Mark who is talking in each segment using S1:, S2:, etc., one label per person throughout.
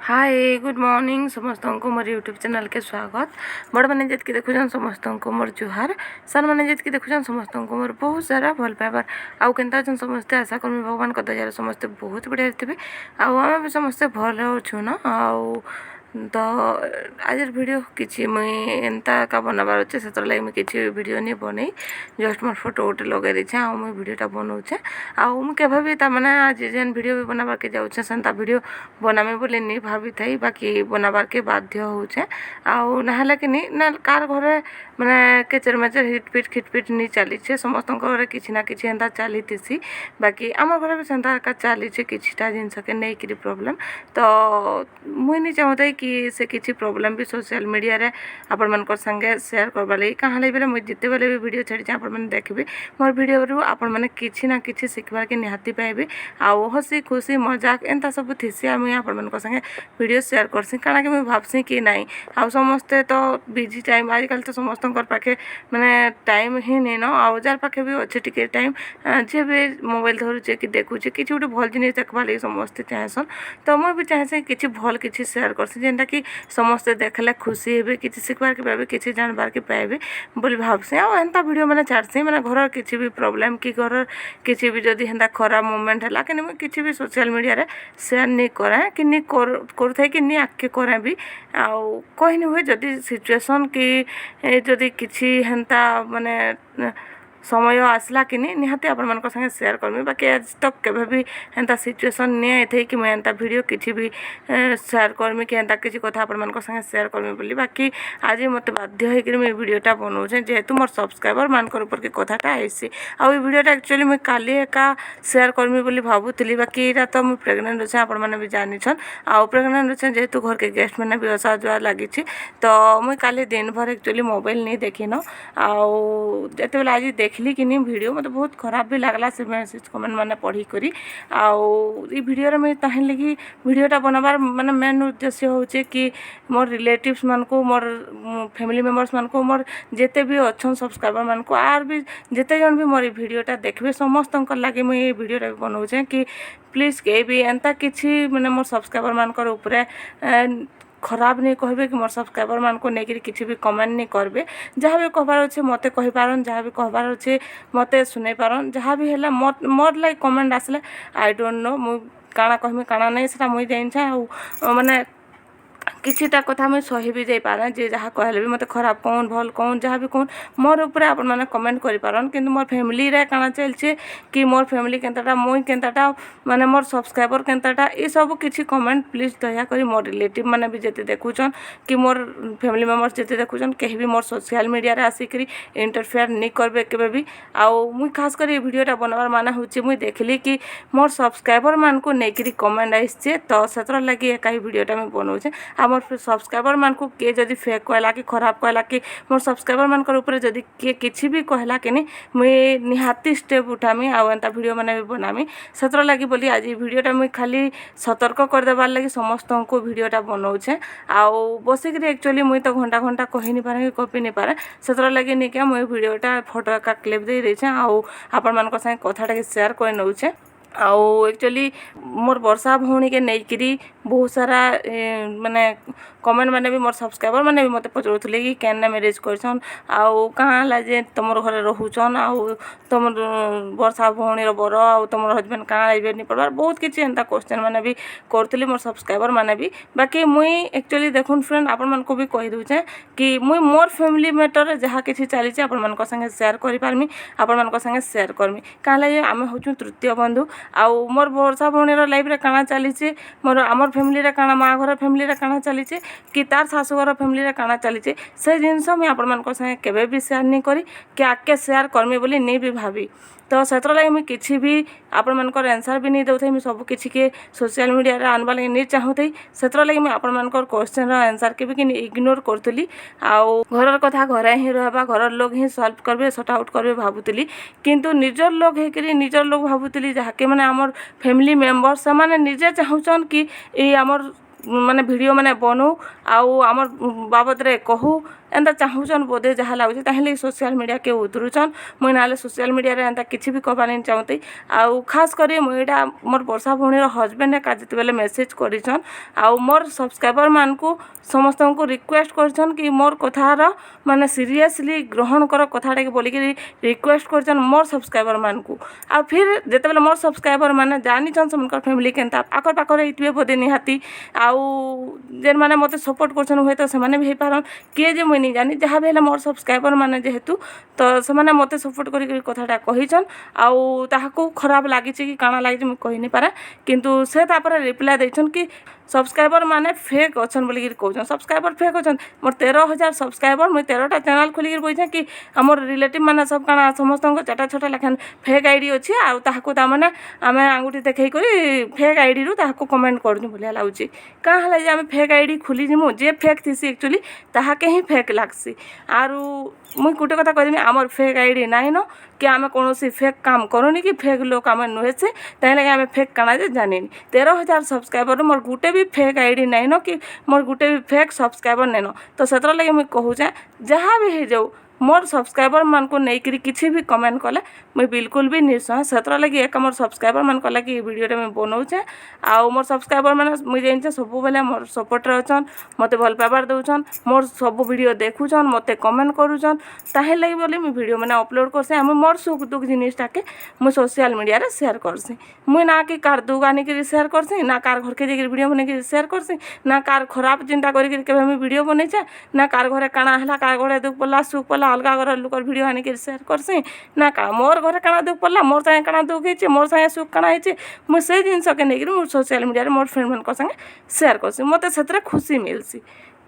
S1: Hi good morning समस्त को मोर YouTube channel के स्वागत। बड़ मैंने जितकी देखुन समस्त को मोर जुहार। सर मैंने जितकी देखुन समस्त को मोर बहुत सारा भल पाइबार आउ केनता अछन समस्ते आशा करमी भगवान को दयार समस्ते बहुत बढ़िया थे आउ आम भी समस्ते भल अच्छु ना। आउ तो आज वीडियो किसी मुई एंता का बनाबार अच्छे से लगे मुझे किसी वीडियो नहीं बन जस्ट मोर फोटो गोटे लगे देछे आ मुई वीडियोटा बनाऊे आउ मुझे भी मैंने आज जेन वीडियो भी बनाबार के जाऊे सेंता वीडियो बनामी बोली नहीं भाभी थी बाकी बनाबार के बाध्य होचे आउ ना कि नहीं ना कार घरे माने केचर मेचर खिटपिट नहीं चली समस्त घरे किसी ना कि एंता चली बाकी आम घर भी सेंता चली किटा जिनस के नहीं कि प्रोब्लेम तो मुई नहीं चाहूता कि से किसी प्रोब्लेम भी सोशल मीडिया रे आपण मन संगे शेयर करवा लगी कहाँ बेले मुझे जिते बेले भी वीडियो छाड़ी आपण मैंने देखिए मोर वीडियो रू आपण मैंने किसी ना कि शिखबार के निहाती पाइबे आउ हसी खुशी मजाक एंता सब थी मुझे आपण मन संगे वीडियो शेयर करसी काଣା कि मुझे भावसी कि नहीं आउ समस्ते तो बिजी टाइम आजकल तो समस्त पाखे मैंने टाइम ही नहीं न आउ जार पाखे भी अच्छे टिके टाइम जे भी मोबाइल धरुचे कि देखुचे कि गोटे भल जिन देखवा लगे समस्ते चाहेसन तो मुझे भी चाहे कि भल कि शेयर करसी जेनटा कि समस्ते देखले खुशी हे कि शिखबार के पाइबे कि जानबार के पाइबे बोली भावसी आउ एंता वीडियो मैंने छाड़सी मैंने घर किसी भी प्रोब्लेम कि घर किसी भी जदि हेन्ता खराब मोमेंट है कि मुझे किसी भी सोशल मीडिया रे शेयर नहीं करे कि नहीं कर कि नहीं आगे करे भी आउ कही नहीं हुए जदि सिचुएशन कि जदि किसी हेन्ता माने समय आसला कि नहीं निहाती आपण मन संगे शेयर करमी बाकी आज तक केवे भी एंता सिचुएशन नहीं आई थी कि मैं एंता वीडियो किसी भी शेयर करमी कि एंता किसी कथा आपण मन संगे शेयर करमी बोली बाकी आज मत बाध्य होकर मुझे वीडियोटा बनाऊे जेहेतु मोर सब्सक्राइबर मान ऊपर के कथाटा आईसी आउ वीडियोटा एक्चुअली मुझे काली एका शेयर करमी बोली भावुली बाकी यहाँ तो मुझे प्रेग्नेंट अच्छे आपण मैंने भी जानीछन आउ प्रेग्नेंट अच्छे जेहेतु घर के गेस्ट मैंने भी असहा जुआ लगी तो मुझे काली दिन भर एक्चुअली मोबाइल नहीं देखिन आउ जिते बेले आज देखली कि नहीं वीडियो मतलब बहुत खराब भी लगला से मैसेज कमेंट मैंने पढ़ी करी आउ वीडियो रे मैं ताहे लगी वीडियोटा बनाबार माने मेन उद्देश्य होचे कि मोर रिलेटिव्स मान को मोर फैमिली मेंबर्स मान को मोर जेते भी अच्छन सब्सक्राइबर मान को आर भी जेते जन भी मोर वीडियोटा देखबे समस्त लगे मुझे ये वीडियोटा बनाऊे कि प्लीज के भी एंता किसी माने मोर सब्सक्राइबर मान कर ऊपर खराब नहीं कहबे कि मोर सब्सक्राइबर मान को लेकर किसी भी कमेंट नहीं करबे जहाँ भी कहबार अच्छे मते कहि पारन जहाँ भी कहबार अच्छे मते सुनै पारन जहाँ भी है मोर लाइक कमेंट आसले आई डोंट नो मु काଣା कहमी काଣା नहीं सेटा मुई जानिछे आ माने किछिटा कथा मुझे सही भी जाई पारे जे जहाँ कहले भी मते खराब कौन भल कौन जहाँ भी कौन मोर ऊपर आपण माने कमेंट करि पारन किंतु मोर फैमिली रे काଣା चलछे कि मोर फैमिली केनताटा मुई केनताटा माने मोर सब्सक्राइबर केनताटा ए सब किछि कमेंट प्लीज दया करी मोर रिलेटिव माने भी जेते देखुछन कि मोर फैमिली मेंबर्स जेते देखुछन केही भी मोर सोशल मीडिया रे आसिकरी इंटरफेयर नहीं करबे केबे भी आउ मुई खास करी वीडियोटा बनाबार माने होची मुई देखली कि मोर सब्सक्राइबर मान को नेकरी कमेंट आइछे तो सेतर लागि एकाई वीडियोटा मैं बनाउछे आ मोर सब्सक्राइबर मान को किए जदि फेक कहला कि खराब कहला कि मोर सब्सक्राइबर मान ऊपर जदि किए किछि भी कहला कि नहीं मुई निहाती स्टेप उठामी आउ एंता वीडियो मैंने भी बनामी सेतर लागि बोली आज वीडियोटा मुई खाली सतर्क कर देबार लागि समस्त को वीडियोटा बनाउछे आउ बसिक एक्चुअली मुई तो घंटा घंटा कहि नहीं पारे कि कॉपी नहीं पारे सेतर लागि नहीं क्या मुई वीडियोटा फोटो का क्लिप दे देछे आउ आपण मान संगे कथाटा के शेयर कर नउछे आउ एक्चुअली मोर वर्षा भौणी के नहींकरी बहुत सारा माने कमेंट मैंने भी मोर सब्सक्राइबर मैंने भी मत पचरुले कि केन्ना मैरेज करछन आउ कहाँ ला जे तुमर घरे रहूचन आउ तुम वर्षा भौणी बर आउ तुम हजबैंड कहाँ आइबे नहीं पड़बार बहुत किसी एंता क्वेश्चन मैंने भी करतली मोर सब्सक्राइबर मैंने भी बाकी मुई एक्चुअली देखुन फ्रेंड आपण मन को भी कहि दूचे कि मुई मोर फैमिली मैटर जहाँ किसी चली आपण मन संगे शेयर करि पारमी आपण मन संगे शेयर करमी कहाँ ला आमे होचु तृतीय बंधु आउ मोर वर्षा भौणीर लाइफ रे काଣା चलीचे मोर आमर फैमिली रे काଣା माँ घर फैमिली रे काଣା चलीचे कि तार शाशुघर फैमिली रे काଣା चलीचे से जिनस मुझे आपण मान संगे केबे भी शेयर नहीं करी कि आके शेयर करमी बोली नहीं भी भाभी तो सेतर लगे मुझे किसी भी आपण मानकर आंसर भी नहीं दउथै मुझे सब किसी के सोशल मीडिया रे आनबा लगे नहीं चाहूथै सेतर लगे मुझे आपण मानकर क्वेश्चन रो आंसर के भी कि इग्नोर करतली आउ घरर कथा घरे ही रहबा घरर लोग ही सॉल्व करबे सॉर्ट आउट करबे भाबुतली किंतु निजर लोग हे करी निजर लोग भाबुतली जहा के माने हमर फैमिली मेंबर से माने निजे चाहूचन कि ए हमर माने वीडियो माने बनू आउ आमर बाबद रे कहू एंता चाहूचन बोधे जहाँ लगुच ताहेले सोशल मीडिया के उतरुचन मुई ना सोशल मीडिया रे एंता किछि भी कहबा नहीं चाहती आउ खास करी मुईटा मोर वर्षा भौणी हजबैंड का जिते बेले मेसेज करिछन आउ मोर सब्सक्राइबर मान को समस्त को रिक्वेस्ट करछन कि मोर कथार माने सीरियसली ग्रहण कर कथाटा के बोलिक रिक्वेस्ट करछन मोर सब्सक्राइबर मान को आ फिर जिते बेले मोर सब्सक्राइबर माने जानिछन समकर फैमिली केनता आकर पाकर हितबे बोधे निहाती आउ जेन माने मते सपोर्ट करछन हुए तो से माने भी पारन किए जे मुई नहीं जानी जहाँ भी मोर सब्सक्राइबर माने जेहेतु तो से माने मते सपोर्ट करी कथाटा कहिछन आउ ताहाको खराब लागी कि काना लागी मुई कहि नहीं पारे किंतु से तापर रिप्लाई देछन कि सब्सक्राइबर माने फेक अच्छन बोलिक कहछन सब्सक्राइबर फेक अच्छन मोर 13,000 सब्सक्राइबर मुई 13टा चैनल खोलिक बइछे कि हमर रिलेटिव माने सब काना समस्त चाटा छोटा लेखन फेक आईडी अछि आ ताहाको ता माने आमे आंगुठी देखै करी फेक आईडी रु ताहाको कमेंट करजु बोलिया लाउची का हला जे आमे फेक आईडी खोली जिमु जे फेक थिसी एक्चुअली ताहाके ही फेक लागसी आरु मुई गोटे कथा कहदेमी आमर फेक आईडी नाइ न कि आमे कौनसी फेक काम करूनी कि फेक लोक आमे नुहे से ताई लगे आमे फेक काना जे जानिनी 13,000 सब्सक्राइबर मोर गुटे भी फेक आईडी नाइ न कि मोर गुटे भी फेक सब्सक्राइबर नाइ न तो सेतर लगे मुई कहूचे जहाँ भी हे जाऊ मोर सब्सक्राइबर मान को नहीं किसी भी कमेंट कले मुई बिल्कुल भी निश्चय सेतर लगे एक मोर सब्सक्राइबर मान कला कि वीडियो रे मैं बनाऊचे आउ मोर सब्सक्राइबर मान मुई जानिछे सब बेले मोर सपोर्ट रे अछन मते भल पाबार दउछन मोर सब वीडियो देखुछन मते कमेंट करूछन ताहे लगी बोली मुई वीडियो माने अपलोड करसे हम मोर सुख दुख जिनिसटा के मुई सोशल मीडिया रे शेयर करसी मुई ना कि कार दुख आनी के शेयर करसी ना कार घर के जे वीडियो बने के शेयर करसी ना कार खराब चिंता करी के केबे हम वीडियो बनैछे ना कार घरे काना हला कार घरे दुख पला सुख पला अलगा घर लोकर वीडियो आनी के शेयर करसी ना का मोर घरे काना दुख पड़ला मोर संगे काना दुख होइछे मोर संगे सुख काना होइछे मुई से जिनस के नेगिर मोर सोशल मीडिया रे मोर फ्रेंड मन संगे शेयर करसी मते सेतरे खुशी मिलसी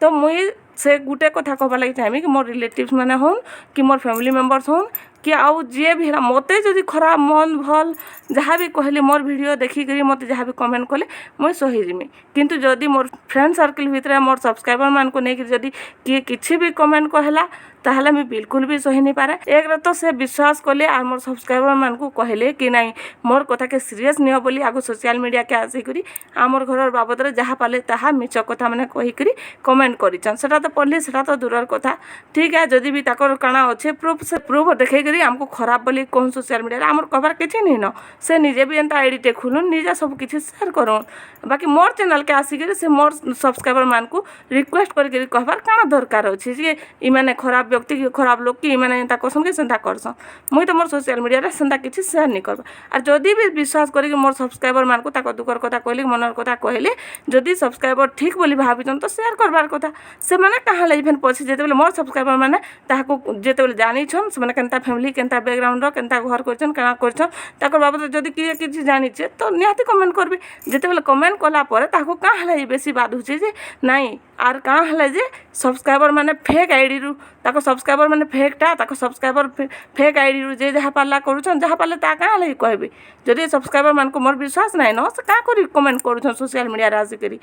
S1: तो मुई से गुटे कथा कहबा लगी चाहमी कि मोर रिलेटिव्स माने होन कि मोर फैमिली मेंबर्स होन कि आउ जे भी मते जदि खराब मन भल जहाँ भी कहले मोर वीडियो देखिक मते जहाँ भी कमेंट कले मुई सही जिमी किंतु जदि मोर फ्रेंड सर्कल भितर मोर सब्सक्राइबर मान को नहीं जदि किए किछि भी कमेंट कहला ताहले मैं बिल्कुल भी सही नहीं पारे एक तो से विश्वास कले आ मोर सब्सक्राइबर मान को कहले कि नहीं मोर कथा के सीरियस नियो बोली आगो सोशल मीडिया के आसिकरी आमर घर बाबद रे जहाँ पाले ताहा मिछ कथा माने कहिकरी कमेंट करिछन सेटा तो पढ़ली सेटा तो दूरर कथा ठीक है जदि भी ताकर काना अच्छे प्रूफ से प्रूफ देखै हमको खराब बोली कहूँ सोशल मीडिया रे आमर कहबार किछि नहीं न से निजे भी एंता आईडी टे खुलुन निजे सब किछि शेयर करूँ बाकी मोर चैनल के आसिकरी से मोर सब्सक्राइबर मान को रिक्वेस्ट करके कहबार काना दरकार अछि जे इ माने खराब व्यक्ति की खराब लोग की माने एंता करसन के सेंता करसन मुई तो मोर सोशल मीडिया रे सेंता किछि शेयर नहीं करबा और जदि भी विश्वास करी कि मोर सब्सक्राइबर मान को ताको दुकर कथा कहली मनर कथा कहले जदि सब्सक्राइबर ठीक बोली भाबिचन तो शेयर करबार कथा से माने कहाँ लई फेन पछी जेते बेले मोर सब्सक्राइबर माने ताको जेते बेले जानि छन से माने केनता फैमिली केनता बैकग्राउंड रो केनता घर करछन केना करछन ताकर बाबत जदि किछि जानि छे तो निहाती कमेंट करबी जेते बेले कमेंट कला परे ताको कहाँ लई बेसी बात होछे जे नहीं आर कहाँ हले जे सब्सक्राइबर माने फेक आईडी रु ताको सब्सक्राइबर माने फेकटा ताको सब्सक्राइबर फेक आईडी रु जे जहाँ पाला करूछन जहाँ पाले ता कहाँ लई कहबी जदि सब्सक्राइबर मान को मोर विश्वास नहीं न से का करी कमेंट करूछन सोशल मीडिया रे आसी करी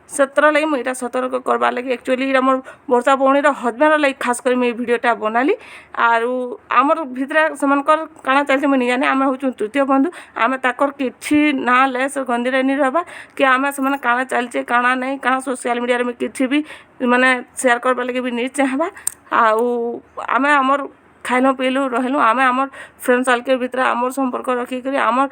S1: सेतर लगी मुझे सतर्क करवार लगे एक्चुअली मोर वर्षा भौणीर हजबैंड लगी खास कर मुझे भिडियोटा बनाली आरु आमर भितर से काना चलती मुझे जाने आम हूँ तृतीय बंधु आम ताकर कि ना लेस गंदीरे नहीं रहा कि आम से काना चलचे काना नहीं काना सोशल मीडिया में किसी भी माने शेयर करवार लगे भी नहीं चाहबा आम आमर खाइलु पीलु रहलु आम आमर फ्रेंड सर्कल भितर आमर संपर्क रखिक आमर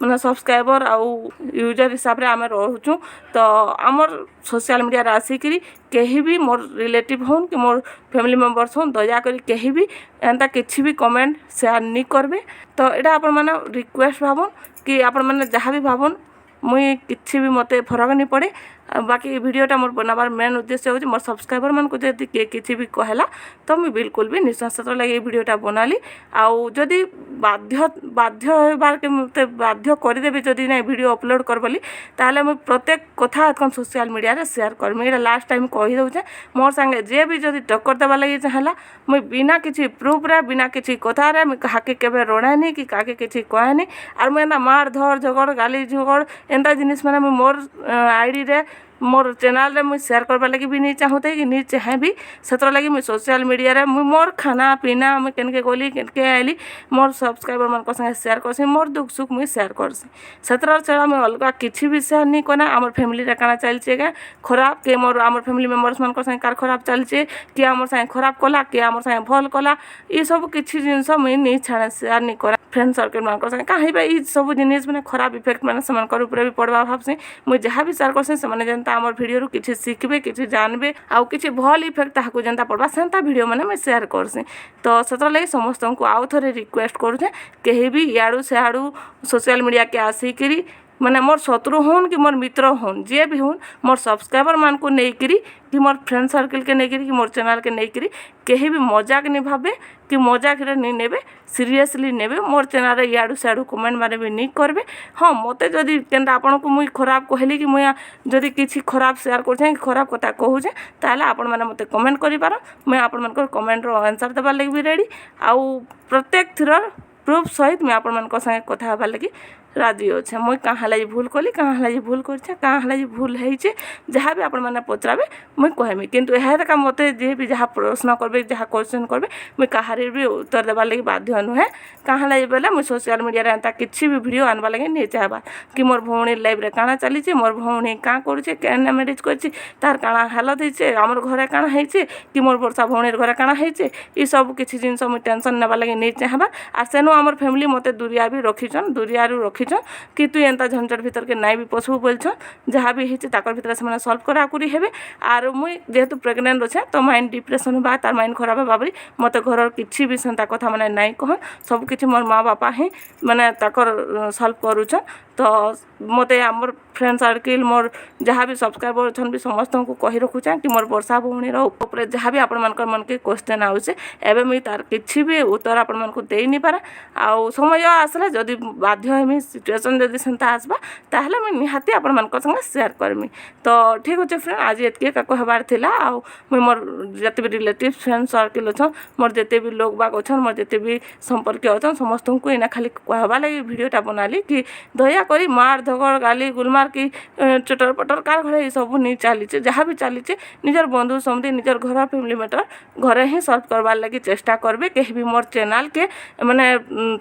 S1: माने सब्सक्राइबर आउ यूजर हिसाब रे आमे रहूँ तो आमर सोशल मीडिया रे आसिकरी कहीं भी मोर रिलेटिव होन कि मोर फैमिली मेंबर्स होन दयाकरी कहीं भी एंता किसी भी कमेंट शेयर नहीं करबे तो एटा आपण माने रिक्वेस्ट भाबन कि आपण माने जहाँ भी भाबन मुई किसी भी मते फरक नहीं पड़े बाकी वीडियोटा मोर बनाबार मेन उद्देश्य होची मोर सब्सक्राइबर मान को जदि किसी भी कहला तो मुई बिल्कुल भी निश्वास लगे वीडियोटा बनाली आउ जदि बाध्य बाध्य होबार के मते बाध्य करदेबे जदि ना वीडियो अपलोड करबली ताले मुई प्रत्येक कथा एतकन सोशल मीडिया रे शेयर करमी एटा लास्ट टाइम कहि दउचे मोर संगे जे भी जदि टक्कर देबा लगी चाहला मुई बिना किसी प्रूफ रे बिना किसी कथा रे मुई काके केबे रोणानी कि काके किसी कहनी आर मुई एंता मार धर झगड़ गाली झगड़ एंता जिनिस माने मुई मोर आईडी रे मोर चैनल रे मुझे शेयर करवा लगी भी नहीं चाहते कि नहीं चाहे भी सतर लगी मुझे सोशल मीडिया रे मुझे मोर खाना पीना मुझे केनके गली केनके आइली मोर सब्सक्राइबर मान संगे शेयर करसी मोर दुख सुख मुझे शेयर करसी सतर छड़ा मुझे अलग किसी भी शेयर नहीं करना आम फैमिली रे काना चलचे क्या खराब के मोर आम फैमिली मेम्बर्स मान संगे कार खराब चलचे किए आम संगे खराब कला किए आम संगे भल कला ये सब किसी जिनस मुझे नहीं छाड़े शेयर नहीं करा फ्रेंड सर्कल मान संगे कहीं सब जिनिस मैंने खराब इफेक्ट मैंने से भी पड़वा भावसी मुझे जहाँ भी शेयर करसी से जनता आम भिडियो किसी शिखबे किसी जानबे आउ किसी भल इफेक्ट ताकू जनता पड़वा सेंता भिडियो मैंने मुझे शेयर करसी तो सतर लगी समस्त को आउ थे रिक्वेस्ट करुचे कहीं भी इयाड़ू सियाड़ू सोशल मीडिया के आसिकी माने मोर शत्रु होन कि मोर मित्र होन जे भी होन मोर सब्सक्राइबर मान को लेकरी कि मोर फ्रेंड सर्कल के लेकरी कि मोर चैनल के लेकरी कहीं भी मजाक नहीं भावे कि मजाक नहीं नेबे सीरियसली नेबे मोर चैनल रे इयाड़ू सियाड़ू कमेंट मारे भी नहीं करबे हाँ मते जदि केनता आपन को मुई खराब कहली कि मुई जदि किछि खराब शेयर करछे कि खराब कथा कहूछे ताले आपन माने मते कमेंट करि पार मैं आपन मन को कमेंट रो आंसर देबा लागि भी रेडी आउ प्रत्येक थर प्रूफ सहित मैं आपन मन को संगे कथा हबार लगी राजी अच्छे मुई कहाँ लगी भूल कली कहाँ लगी भूल कर कहाँ लगी भूल होइछे जहाँ भी आपण मैंने पचराबे मुई कहमी किंतु एका मत जे भी जहाँ प्रश्न करबे जहाँ क्वेश्चन करबे मुई कहार भी उत्तर देवार लगी बाध्य नुहे कहाँ लगी बोले मुई सोशल मीडिया रे एंता किसी भी वीडियो आनवा लगी नहीं चाहबा कि मोर भौणी लाइफ रे काना चली मोर भौणी क्या करुचे केने मैरिज कर तार काना हालत होइछे आमर घरे काना होइछे कि मोर वर्षा भौणी घरे काना होइछे ई सब किसी जिनस मुई टेंशन नेबा लगी नहीं चाहबा आर सेनु आमर फैमिली मते दूरिया भी रखीछन दूरिया कि तु एंता झंझट भीतर के नाई भी पशु बोलछन जहाँ भी होइछे ताकर भीतर से सल्व कराकुरी हेबे आर मुई जेहेतु प्रेग्नेंट अच्छे तो माइंड डिप्रेशन होगा तार माइंड खराब होगा बोली मत घर किसी भी सेंता कथा मैंने नाई कहन सब किसी मोर माँ बापा ही मैंने ताकर सल्व करुछन तो मते आमर फ्रेंड सर्किल मोर जहाँ भी सब्सक्राइबर अच्छन भी समस्त को कही रखुचा कि मोर वर्षा भौणी ऊपर जहाँ भी आपण मन के क्वेश्चन आउचे एबे मुई तार किछि भी उत्तर आपण मन को देई नहीं पारा आउ समय आसला जदि बाध्य हेमी सिचुएशन जदि सेंता आसबा ताहले मुई निहाती आपण मन संगे शेयर करमी तो ठीक अच्छे फ्रेंड आज एतके का कहबार थिला आउ मुई मोर जते भी रिलेटिव फ्रेंड सर्किल अच्छन मोर जते भी लोग बाग अच्छन मोर जते भी संपर्क अच्छन समस्त को इना खाली कहबा लगी वीडियोटा बनाली कि दया करी मार धगड़ गाली गुलमार कि चटर पटर कार घरे सब नहीं चली जहाँ भी चली निजर बंधु समझी निजर घर फैमिली मैटर घरे ही सल्व करवार लगी चेष्टा करबे कहीं भी मोर चैनल के माने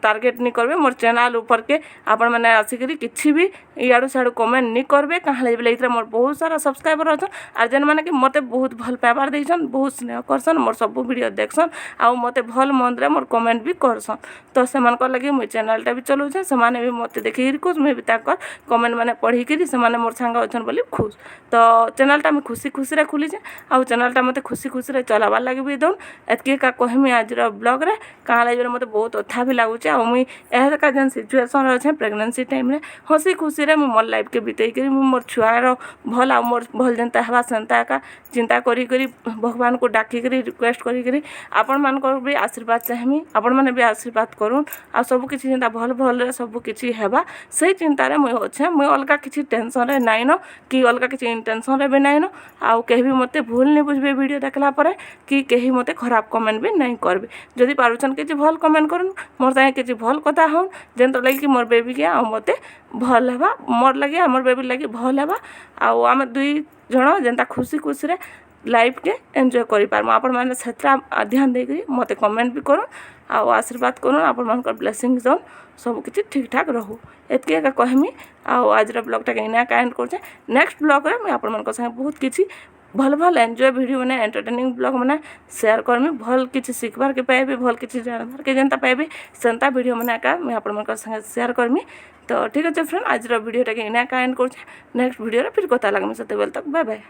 S1: टारगेट नहीं करबे मोर चैनल ऊपर के आपण मैंने आसिक किसी भी इयाड़ू सियाड़ू कमेंट नहीं करबे कहाँ लगे मोर बहुत सारा सब्सक्राइबर अच्छन आर जेन मैंने कि मते बहुत भल पाइबार देछन बहुत स्नेह करसन मोर सब वीडियो देखसन आउ मते भल मंदरे मोर कमेंट भी करसन तो से लगे मुझे चैनलटा भी चलाउछे से माने भी मते देखि खुश मैं भी ताकर कमेंट मैंने पढ़ी कि से माने मोर सांग अच्छन बोली खुश तो चैनलटा मैं खुशी खुशी रे खुलीछे आउ चैनलटा मते खुशी खुशी रे चलाबार लगे भी दउन एतके का कहमी आज ब्लॉग रे कहाँ लगे मते बहुत अच्छा भी लगुचे आ मुई एका जेन सिचुएशन अच्छे प्रेगनेंसी टाइम रे हसी खुशी रे मोर लाइफ के बितेई करी मोर छुआर भल आ मोर भल जनता हवा सेंता का चिंता करी करी भगवान को डाकी करी रिक्वेस्ट करी करी आपण मान को भी आशीर्वाद चाहमी आपण माने भी आशीर्वाद करूँ आ सब किछि चिंता भल भल रे सब किछि हेबा से चिंता रे मुई अच्छे मुई अलगा किछि टेंशन रे नाइन कि अलगा किछि इंटेंशन रे भी नाइन आउ कहीं भी मते भूल नहीं बुझबे वीडियो देखला परे कि कहीं मते खराब कमेंट भी नहीं करबे जदि पारुछन किछि भल कमेंट करन मोर साथे किछि भल कथा होन जेन तो लगी कि मोर बेबी के आ मते भल हेबा मोर लगे हमर बेबी लगे भल हेबा आउ आम दुई जण जेनता खुशी खुशी रे लाइफ के एंजॉय करि पारम आपण माने सेत्रा ध्यान दे करी मते कमेंट भी करो आउ आशीर्वाद करो आपण मान को ब्लेसिंग जोन सब किछि ठीक ठाक रहू एतके का कहमी आउ आज रो ब्लॉग टा केना काइंड करछे नेक्स्ट ब्लॉग रे मैं आपण मान को संगे बहुत किछि भल भल एंजॉय वीडियो मैंने एंटरटेनिंग ब्लॉग मैंने शेयर करमी भल किछि सिखबार के पाइबे भल किछि जानबार के जनता पाइबे सेंता वीडियो मैंने का मैं आपण मान को संगे शेयर करमी तो ठीक है फ्रेंड आज वीडियो टा केना काइंड करछे नेक्स्ट वीडियो रे फिर कथा लागमी सते बेल तक बाय बाय।